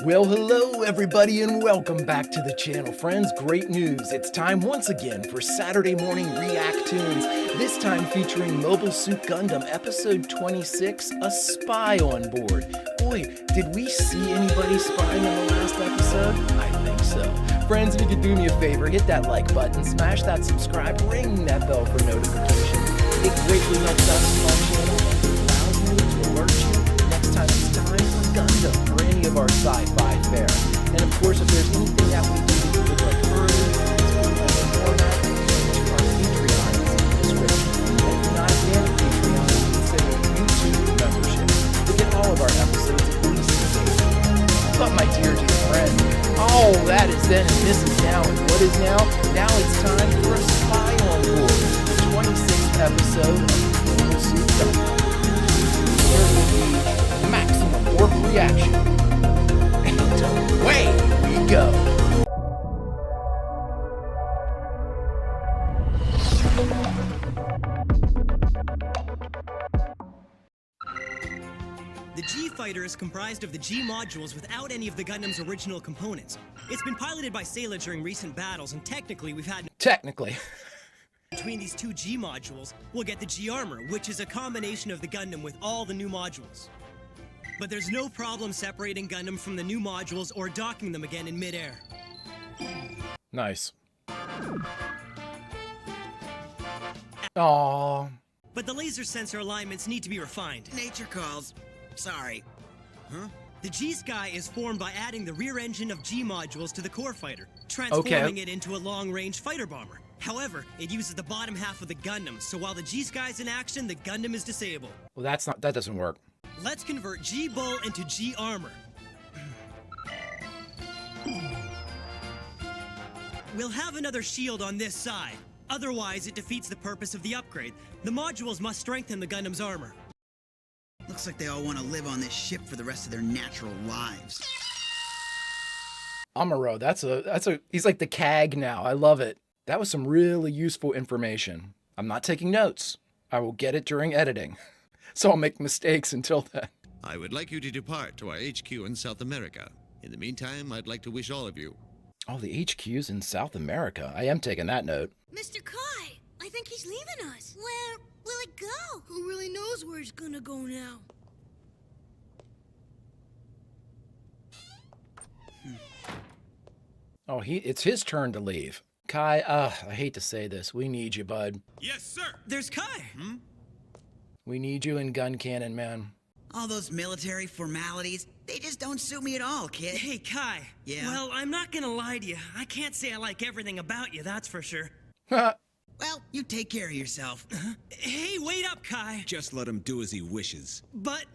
Well, hello everybody and welcome back to the channel, friends. Great news. It's time once again for Saturday morning React-TOONS, this time featuring Mobile Suit Gundam episode 26, A Spy on Board. Boy, did we see anybody spying in the last episode? I think so. Friends, if you could do me a favor, hit that like button, smash that subscribe, ring that bell for notification. It greatly helps out a small channel and allows me to alert you next time it's time for Gundam or any of our sci-fi fare. And of course, if there's anything that we do that you would like early, format, our Patreon is in the description. And if you're not a fan of Patreon, consider a YouTube membership to get all of our episodes at least in the day. But my dear friends, all that is then and this is now, and what is now? Now it's time for A Spy on Board, the 26th episode of Mobile Suit Gundam. There will be maximum warp reaction. And away we go. The G-Fighter is comprised of the G-modules without any of the Gundam's original components. It's been piloted by Sayla during recent battles, and technically we've had... Technically. Between these two G-modules, we'll get the G-Armor, which is a combination of the Gundam with all the new modules. But there's no problem separating Gundam from the new modules or docking them again in mid-air. Nice. Aww. But the laser sensor alignments need to be refined. Nature calls. Sorry. Huh? The G-Sky is formed by adding the rear engine of G-modules to the core fighter, transforming it into a long-range fighter bomber. However, it uses the bottom half of the Gundam, so while the G-Sky is in action, the Gundam is disabled. Well, that doesn't work. Let's convert G-Bull into G-Armor. We'll have another shield on this side. Otherwise, it defeats the purpose of the upgrade. The modules must strengthen the Gundam's armor. Looks like they all want to live on this ship for the rest of their natural lives. Amuro, he's like the CAG now. I love it. That was some really useful information. I'm not taking notes. I will get it during editing. So I'll make mistakes until then. I would like you to depart to our HQ in South America. In the meantime, I'd like to wish all of you... Oh, the HQ's in South America. I am taking that note. Mr. Kai, I think he's leaving us. Where will it go? Who really knows where it's gonna go now? Oh, it's his turn to leave. Kai, I hate to say this. We need you, bud. Yes, sir. There's Kai. We need you in gun cannon, man. All those military formalities, they just don't suit me at all, kid. Hey, Kai. Yeah? Well, I'm not gonna lie to you. I can't say I like everything about you, that's for sure. Well, you take care of yourself. Hey, wait up, Kai. Just let him do as he wishes. But...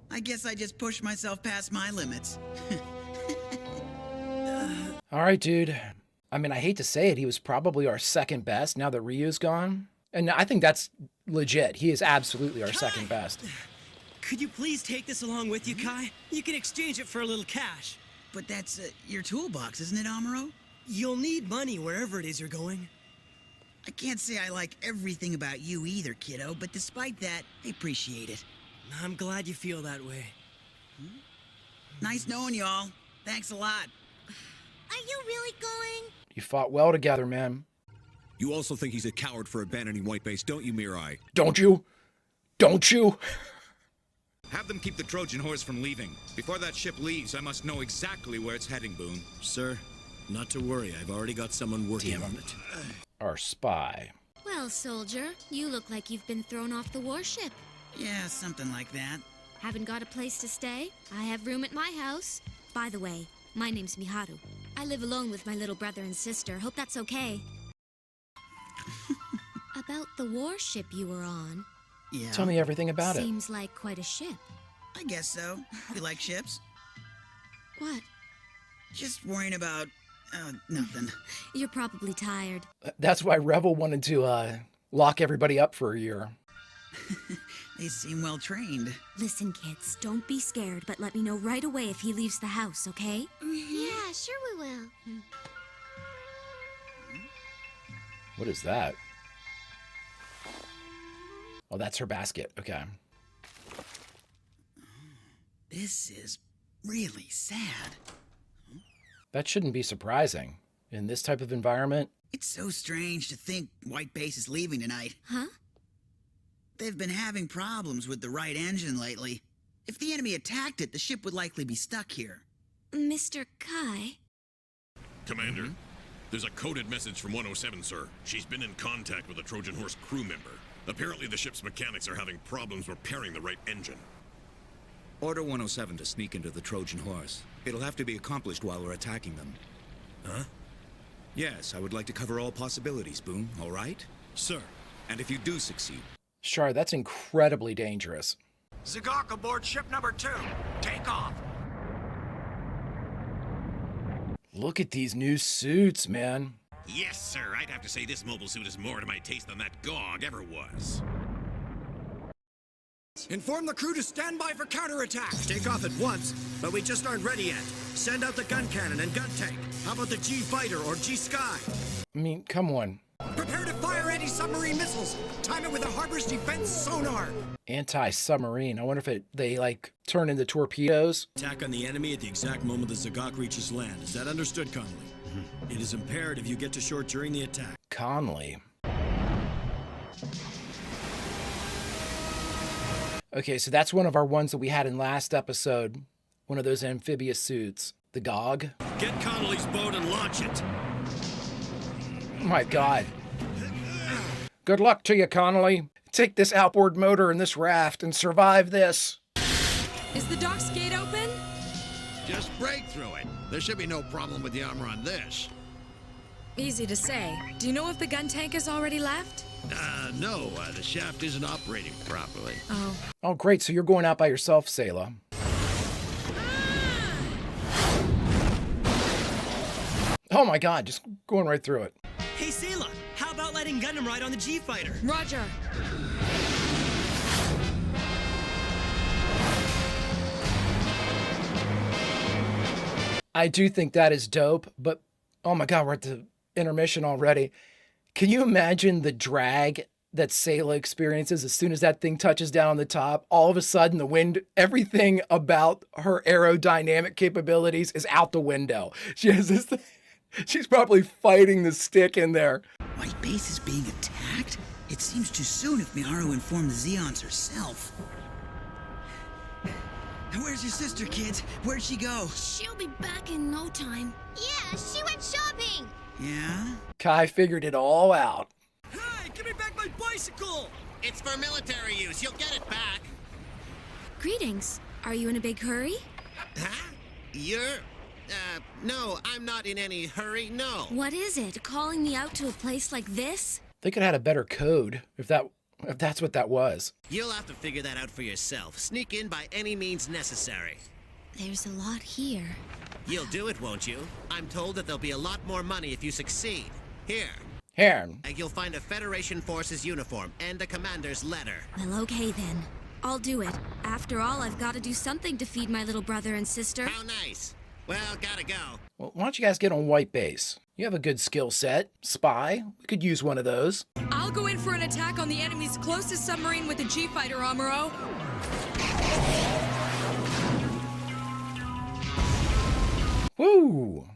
I guess I just pushed myself past my limits. All right, dude. I mean, I hate to say it, he was probably our second best now that Ryu's gone. And I think that's legit. He is absolutely our second best. Could you please take this along with you, Kai? You can exchange it for a little cash. But that's your toolbox, isn't it, Amuro? You'll need money wherever it is you're going. I can't say I like everything about you either, kiddo, but despite that, I appreciate it. I'm glad you feel that way. Nice knowing y'all. Thanks a lot. Are you really going? You fought well together, man. You also think he's a coward for abandoning White Base, don't you, Mirai? Don't you? Don't you? Have them keep the Trojan horse from leaving. Before that ship leaves, I must know exactly where it's heading, Boone. Sir, not to worry. I've already got someone working on it. Our spy. Well, soldier, you look like you've been thrown off the warship. Yeah, something like that. Haven't got a place to stay? I have room at my house. By the way, my name's Miharu. I live alone with my little brother and sister. Hope that's okay. About the warship you were on. Yeah. Tell me everything about it. Seems like quite a ship. I guess so. You like ships? What? Just worrying about, nothing. You're probably tired. That's why Rebel wanted to lock everybody up for a year. They seem well trained. Listen, kids, don't be scared, but let me know right away if he leaves the house, okay? Yeah, sure we will. What is that? Oh, that's her basket. Okay. This is really sad. That shouldn't be surprising. In this type of environment, It's so strange to think White Base is leaving tonight. Huh? They've been having problems with the right engine lately. If the enemy attacked it, the ship would likely be stuck here. Mr. Kai? Commander, there's a coded message from 107, sir. She's been in contact with a Trojan Horse crew member. Apparently the ship's mechanics are having problems repairing the right engine. Order 107 to sneak into the Trojan Horse. It'll have to be accomplished while we're attacking them. Huh? Yes, I would like to cover all possibilities, Boone, all right? Sir. And if you do succeed... Shar, that's incredibly dangerous. Zagok aboard ship number 2. Take off. Look at these new suits, man. Yes, sir. I'd have to say this mobile suit is more to my taste than that GOG ever was. Inform the crew to stand by for counterattack. Take off at once, but we just aren't ready yet. Send out the gun cannon and gun tank. How about the G-Fighter or G-Sky? I mean, come on. Prepare to fire anti-submarine missiles. Time it with a harbor's defense sonar. Anti-submarine. I wonder if they, like, turn into torpedoes. Attack on the enemy at the exact moment the Zagok reaches land. Is that understood, Conley? It is imperative you get to shore during the attack. Conley. Okay, so that's one of our ones that we had in last episode. One of those amphibious suits. The GOG. Get Connolly's boat and launch it. Oh my God. Good luck to you, Connolly. Take this outboard motor and this raft and survive this. Is the dock's gate open? Just break through it. There should be no problem with the armor on this. Easy to say. Do you know if the gun tank has already left? No, the shaft isn't operating properly. Oh. Oh, great. So you're going out by yourself, Sayla. Oh my God, just going right through it. Hey, Sayla, how about letting Gundam ride on the G-Fighter? Roger. I do think that is dope, but oh my God, we're at the intermission already. Can you imagine the drag that Sayla experiences as soon as that thing touches down on the top? All of a sudden, the wind, everything about her aerodynamic capabilities is out the window. She has this thing. She's probably fighting the stick in there. White Base is being attacked? It seems too soon if Miharu informed the Zeons herself. Where's your sister, kids? Where'd she go? She'll be back in no time. Yeah, she went shopping. Yeah? Kai figured it all out. Hey, give me back my bicycle! It's for military use. You'll get it back. Greetings. Are you in a big hurry? Huh? No, I'm not in any hurry, no. What is it? Calling me out to a place like this? They could have had a better code if that's what that was. You'll have to figure that out for yourself. Sneak in by any means necessary. There's a lot here. You'll do it, won't you? I'm told that there'll be a lot more money if you succeed. Here. Here. You'll find a Federation Forces uniform and a commander's letter. Well, okay then. I'll do it. After all, I've got to do something to feed my little brother and sister. How nice. Well, gotta go. Well, why don't you guys get on White Base? You have a good skill set. Spy. We could use one of those. I'll go in for an attack on the enemy's closest submarine with a G-Fighter, Amuro. Woo!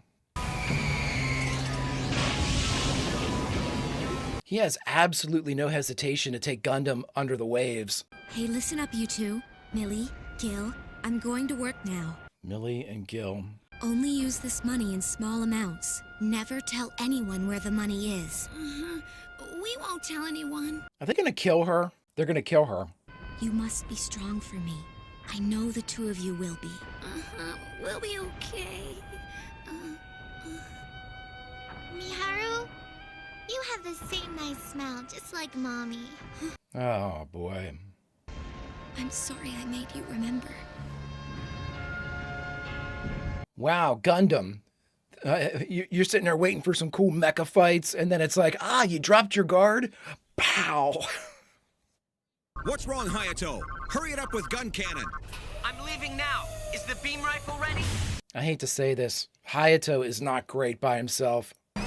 He has absolutely no hesitation to take Gundam under the waves. Hey, listen up, you two. Millie, Gil, I'm going to work now. Millie and Gil. Only use this money in small amounts. Never tell anyone where the money is. We won't tell anyone. Are they gonna kill her? They're gonna kill her. You must be strong for me. I know the two of you will be. We'll be okay. Miharu, you have the same nice smile, just like Mommy. Oh, boy. I'm sorry I made you remember. Wow, Gundam. You're sitting there waiting for some cool mecha fights, and then it's like, you dropped your guard? Pow! What's wrong, Hayato? Hurry it up with gun cannon. I'm leaving now. Is the beam rifle ready? I hate to say this. Hayato is not great by himself. Now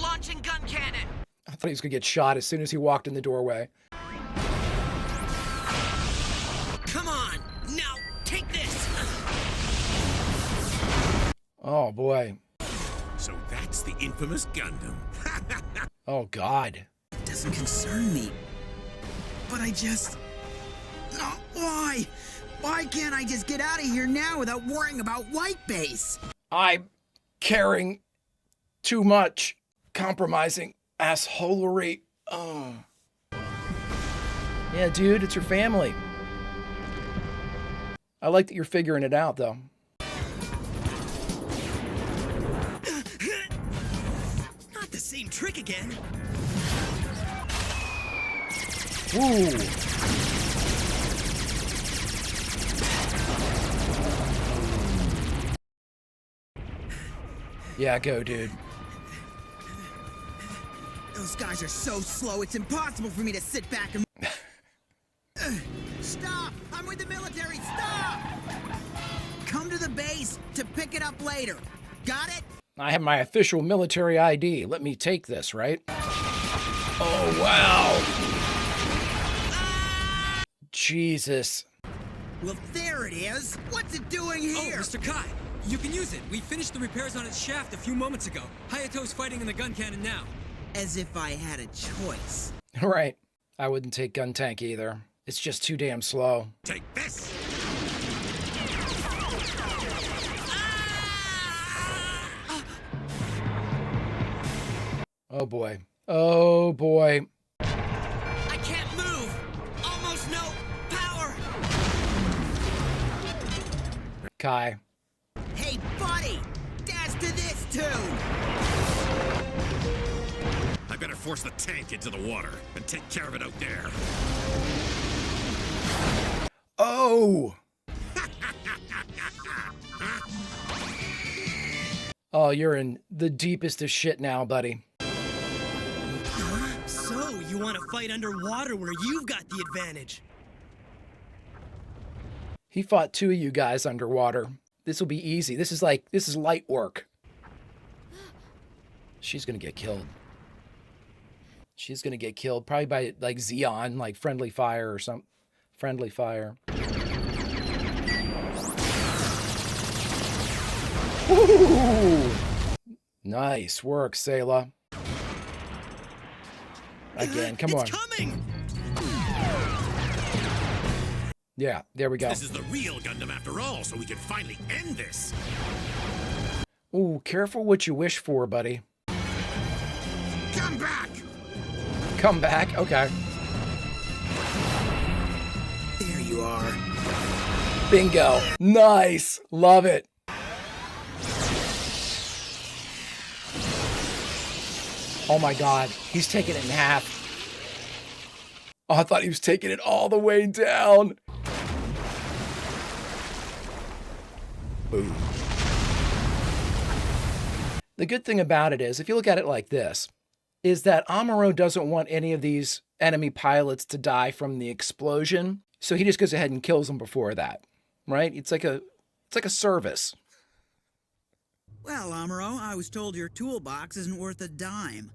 launching gun cannon. I thought he was going to get shot as soon as he walked in the doorway. Come on! Now, take this! Oh, boy. So that's the infamous Gundam. Oh, God. It doesn't concern me. But I just... Oh, why? Why can't I just get out of here now without worrying about White Base? I'm caring too much. Compromising assholery. Oh. Yeah, dude, it's your family. I like that you're figuring it out, though. Not the same trick again. Woo. Yeah, go, dude. Those guys are so slow, it's impossible for me to sit back and... Stop! I'm with the military! Stop! Come to the base to pick it up later. Got it? I have my official military ID. Let me take this, right? Oh, wow. Jesus. Well, there it is. What's it doing here? Oh, Mr. Kai, you can use it. We finished the repairs on its shaft a few moments ago. Hayato's fighting in the gun cannon now. As if I had a choice. Right. I wouldn't take gun tank either. It's just too damn slow. Take this! Oh boy. Oh boy. I can't move. Almost no power. Kai. Hey, buddy! Dash to this tune! I better force the tank into the water and take care of it out there. Oh! Oh, you're in the deepest of shit now, buddy. So, you want to fight underwater where you've got the advantage? He fought two of you guys underwater. This will be easy. This is light work. She's gonna get killed. She's gonna get killed, probably by like Xeon, like friendly fire or something. Friendly fire. Woo! Nice work, Sayla. Again, come on. It's coming! Yeah, there we go. This is the real Gundam after all, so we can finally end this. Ooh, careful what you wish for, buddy. Come back! Come back? Okay. There you are. Bingo. Nice. Love it. Oh my God. He's taking it in half. Oh, I thought he was taking it all the way down. Boom. The good thing about it is, if you look at it like this, is that Amuro doesn't want any of these enemy pilots to die from the explosion, so he just goes ahead and kills them before that, right? It's like a service. Well, Amuro, I was told your toolbox isn't worth a dime.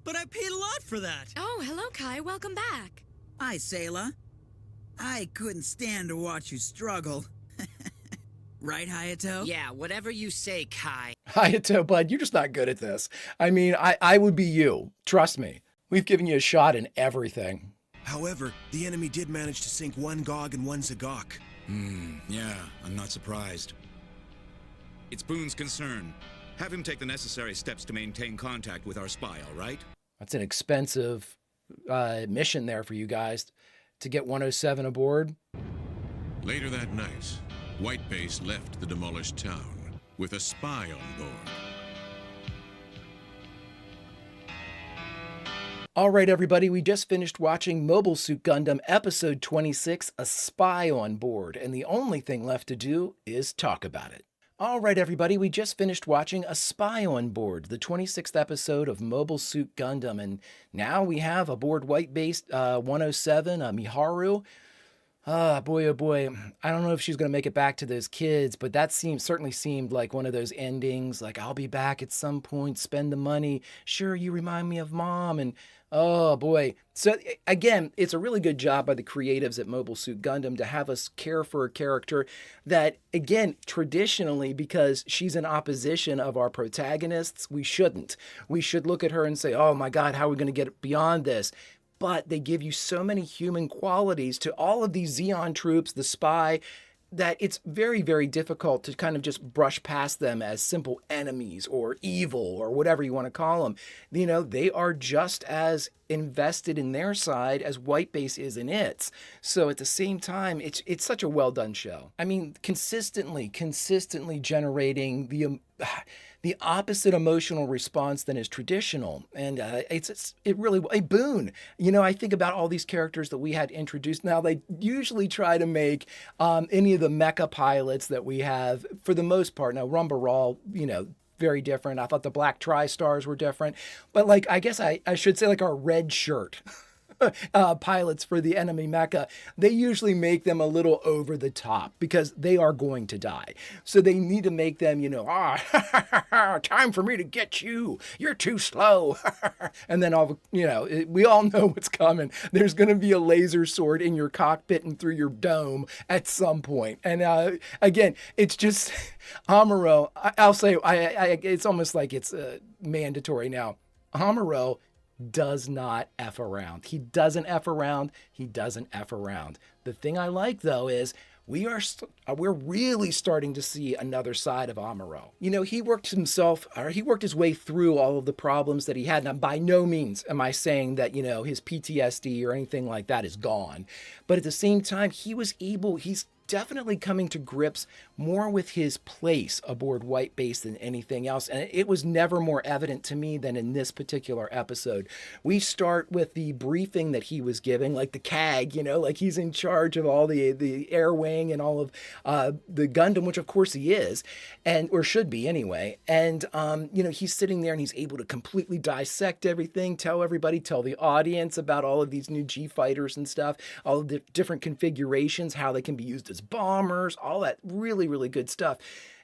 But I paid a lot for that. Oh, hello, Kai. Welcome back. Hi, Sayla. I couldn't stand to watch you struggle. Right, Hayato? Yeah, whatever you say, Kai. Hayato, bud, you're just not good at this. I mean, I would be you. Trust me. We've given you a shot in everything. However, the enemy did manage to sink one Gog and one Zagok. Yeah, I'm not surprised. It's Boone's concern. Have him take the necessary steps to maintain contact with our spy, all right? That's an expensive mission there for you guys to get 107 aboard. Later that night, White Base left the demolished town with a spy on board. All right, everybody, we just finished watching Mobile Suit Gundam Episode 26, A Spy on Board, and the only thing left to do is talk about it. All right, everybody, we just finished watching A Spy on Board, the 26th episode of Mobile Suit Gundam, and now we have aboard White Base 107, Miharu. boy, oh boy. I don't know if she's going to make it back to those kids, but that certainly seemed like one of those endings, like I'll be back at some point, spend the money. Sure, you remind me of mom. And oh boy. So again, it's a really good job by the creatives at Mobile Suit Gundam to have us care for a character that, again, traditionally, because she's in opposition of our protagonists, we shouldn't. We should look at her and say, oh my God, how are we going to get beyond this? But they give you so many human qualities to all of these Zeon troops, the spy, that it's very, very difficult to kind of just brush past them as simple enemies or evil or whatever you want to call them. You know, they are just as invested in their side as Whitebase is in its. So at the same time, it's such a well done show. I mean, consistently generating the opposite emotional response than is traditional. And it really a boon. You know, I think about all these characters that we had introduced. Now, they usually try to make any of the mecha pilots that we have, for the most part. Now, Rumbarall, you know, very different. I thought the Black Tri-Stars were different. But like, I guess I should say like our red shirt pilots for the enemy mecha, they usually make them a little over the top because they are going to die. So they need to make them, you know, time for me to get you. You're too slow. And then we all know what's coming. There's going to be a laser sword in your cockpit and through your dome at some point. And again, it's just Amuro. I'll say it's almost like it's mandatory now. Amuro does not F around. He doesn't F around. He doesn't F around. The thing I like, though, is we're really starting to see another side of Amuro. You know, he worked his way through all of the problems that he had. Now, by no means am I saying that, you know, his PTSD or anything like that is gone. But at the same time, he's definitely coming to grips more with his place aboard Whitebase than anything else. And it was never more evident to me than in this particular episode. We start with the briefing that he was giving, like the CAG, you know, like he's in charge of all the air wing and all of the Gundam, which of course he is, or should be anyway. And, you know, he's sitting there and he's able to completely dissect everything, tell the audience about all of these new G fighters and stuff, all of the different configurations, how they can be used as bombers, all that really, really good stuff.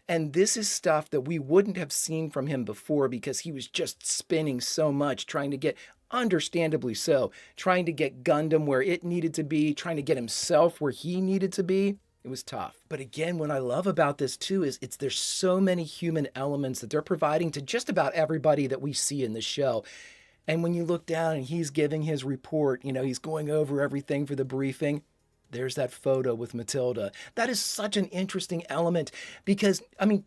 And this is stuff that we wouldn't have seen from him before because he was just spinning so much, trying to get, understandably so, trying to get Gundam where it needed to be, trying to get himself where he needed to be. It was tough. But again, what I love about this too is there's so many human elements that they're providing to just about everybody that we see in the show. And when you look down and he's giving his report, you know, he's going over everything for the briefing. There's that photo with Matilda. That is such an interesting element because, I mean,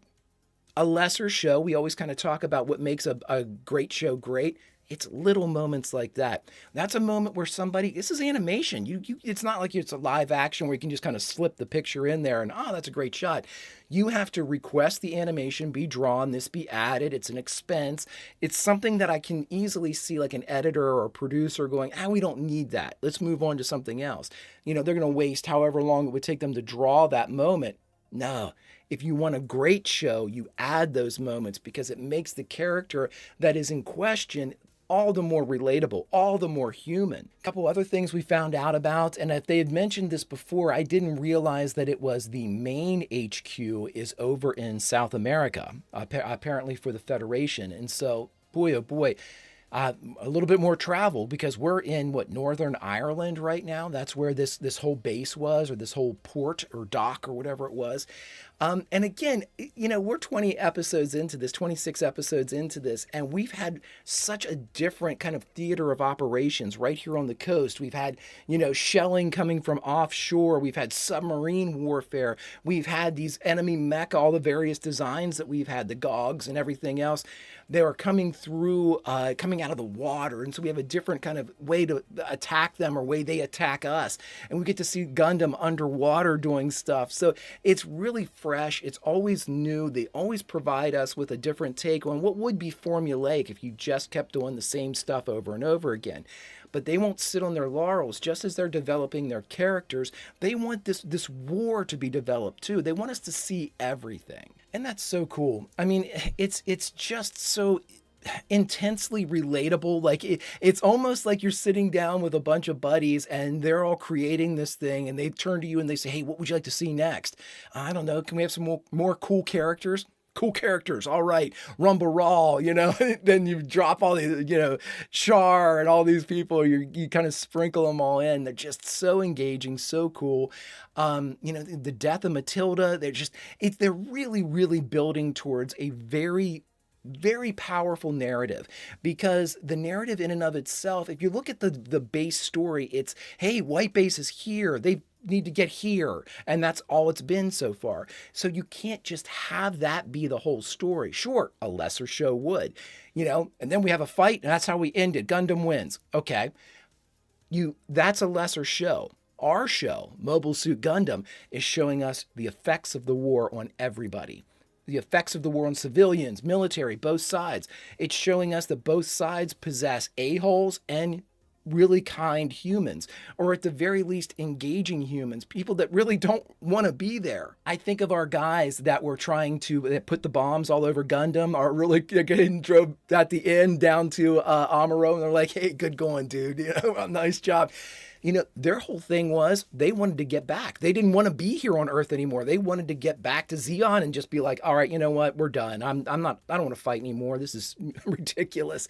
a lesser show, we always kind of talk about what makes a great show great. It's little moments like that. That's a moment where this is animation. It's not like it's a live action where you can just kind of slip the picture in there and, oh, that's a great shot. You have to request the animation be drawn, this be added. It's an expense. It's something that I can easily see like an editor or a producer going, we don't need that. Let's move on to something else. You know, they're going to waste however long it would take them to draw that moment. No. If you want a great show, you add those moments because it makes the character that is in question all the more relatable, all the more human. A couple other things we found out about, and if they had mentioned this before, I didn't realize that it was the main HQ is over in South America, apparently for the Federation. And so, boy, oh boy, a little bit more travel because we're in Northern Ireland right now. That's where this whole base was, or this whole port or dock or whatever it was. And again, you know, we're 26 episodes into this, and we've had such a different kind of theater of operations right here on the coast. We've had, you know, shelling coming from offshore. We've had submarine warfare. We've had these enemy mecha, all the various designs that we've had, the GOGs and everything else. They are coming through, coming out of the water. And so we have a different kind of way to attack them or way they attack us. And we get to see Gundam underwater doing stuff. So it's really fresh. It's always new. They always provide us with a different take on what would be formulaic if you just kept doing the same stuff over and over again. But they won't sit on their laurels. Just as they're developing their characters, they want this war to be developed too. They want us to see everything. And that's so cool. I mean, it's just so intensely relatable. Like it's almost like you're sitting down with a bunch of buddies and they're all creating this thing and they turn to you and they say, hey, what would you like to see next? I don't know. Can we have some more cool characters? Cool characters. All right. Rumble Raw, then you drop all the, Char and all these people, you kind of sprinkle them all in. They're just so engaging, so cool. The death of Matilda, they're really, really building towards a very, very powerful narrative, because the narrative in and of itself, if you look at the base story, it's, hey, White Base is here. They need to get here. And that's all it's been so far. So you can't just have that be the whole story. Sure, a lesser show would, and then we have a fight and that's how we end it. Gundam wins. Okay. That's a lesser show. Our show, Mobile Suit Gundam, is showing us the effects of the war on everybody. The effects of the war on civilians, military, both sides. It's showing us that both sides possess a-holes and really kind humans, or at the very least engaging humans, people that really don't want to be there. I think of our guys that were trying to put the bombs all over Gundam, are really getting drove at the end down to Amuro, and they're like, hey, good going, dude. Nice job. Their whole thing was they wanted to get back. They didn't want to be here on Earth anymore. They wanted to get back to Zeon and just be like, all right, you know what? We're done. I don't want to fight anymore. This is ridiculous.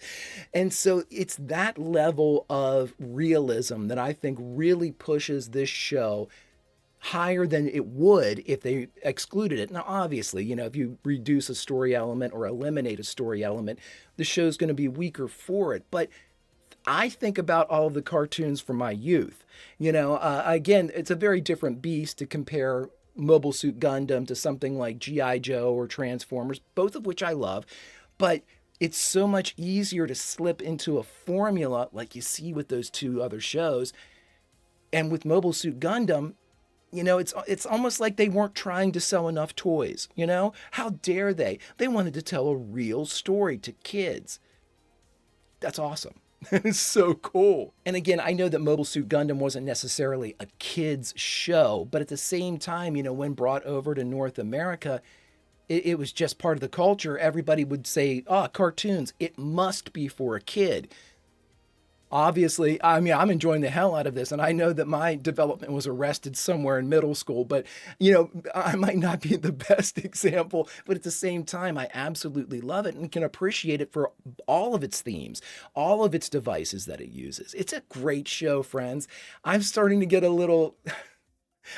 And so it's that level of realism that I think really pushes this show higher than it would if they excluded it. Now, obviously, if you reduce a story element or eliminate a story element, the show's going to be weaker for it. But I think about all of the cartoons from my youth. Again, it's a very different beast to compare Mobile Suit Gundam to something like G.I. Joe or Transformers, both of which I love. But it's so much easier to slip into a formula like you see with those two other shows. And with Mobile Suit Gundam, it's almost like they weren't trying to sell enough toys. How dare they? They wanted to tell a real story to kids. That's awesome. It's so cool. And again, I know that Mobile Suit Gundam wasn't necessarily a kid's show, but at the same time, when brought over to North America, it was just part of the culture. Everybody would say, cartoons, it must be for a kid. Obviously, I'm enjoying the hell out of this, and I know that my development was arrested somewhere in middle school, but, I might not be the best example, but at the same time, I absolutely love it and can appreciate it for all of its themes, all of its devices that it uses. It's a great show, friends. I'm starting to get a little...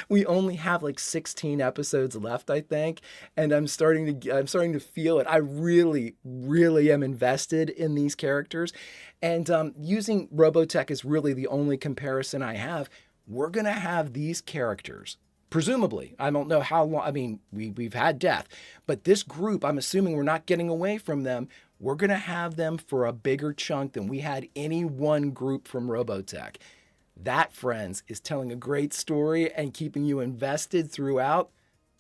We only have like 16 episodes left, I think, and I'm starting to feel it. I really, really am invested in these characters, and using Robotech is really the only comparison I have. We're gonna have these characters, presumably. I don't know how long. I mean, we've had death, but this group, I'm assuming we're not getting away from them. We're gonna have them for a bigger chunk than we had any one group from Robotech. That, friends, is telling a great story and keeping you invested throughout.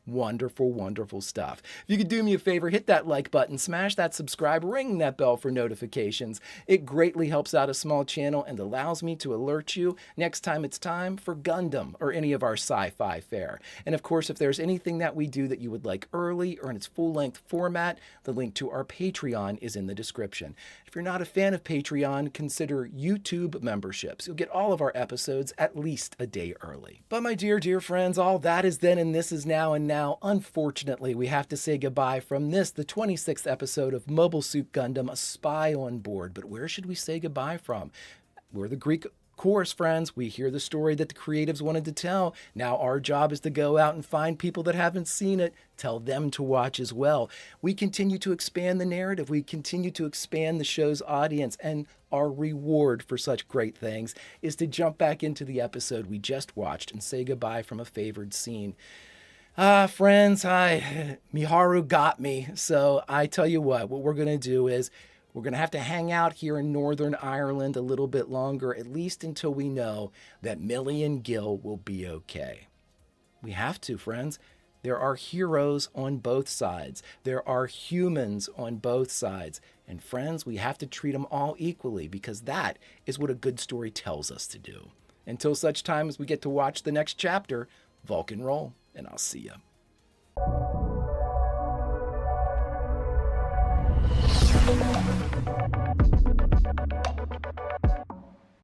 Wonderful, wonderful stuff. If you could do me a favor, hit that like button, smash that subscribe, ring that bell for notifications. It greatly helps out a small channel and allows me to alert you next time it's time for Gundam or any of our sci-fi fare. And of course, if there's anything that we do that you would like early or in its full-length format, the link to our Patreon is in the description. If you're not a fan of Patreon, consider YouTube memberships. You'll get all of our episodes at least a day early. But my dear, dear friends, all that is then and this is now, and now, unfortunately, we have to say goodbye from this, the 26th episode of Mobile Suit Gundam, A Spy on Board. But where should we say goodbye from? We're the Greek chorus, friends. We hear the story that the creatives wanted to tell. Now our job is to go out and find people that haven't seen it, tell them to watch as well. We continue to expand the narrative. We continue to expand the show's audience, and our reward for such great things is to jump back into the episode we just watched and say goodbye from a favored scene. Friends, Miharu got me. So I tell you what we're going to do is we're going to have to hang out here in Northern Ireland a little bit longer, at least until we know that Millie and Gil will be okay. We have to, friends. There are heroes on both sides. There are humans on both sides. And friends, we have to treat them all equally, because that is what a good story tells us to do. Until such time as we get to watch the next chapter, Vulcan roll, and I'll see ya.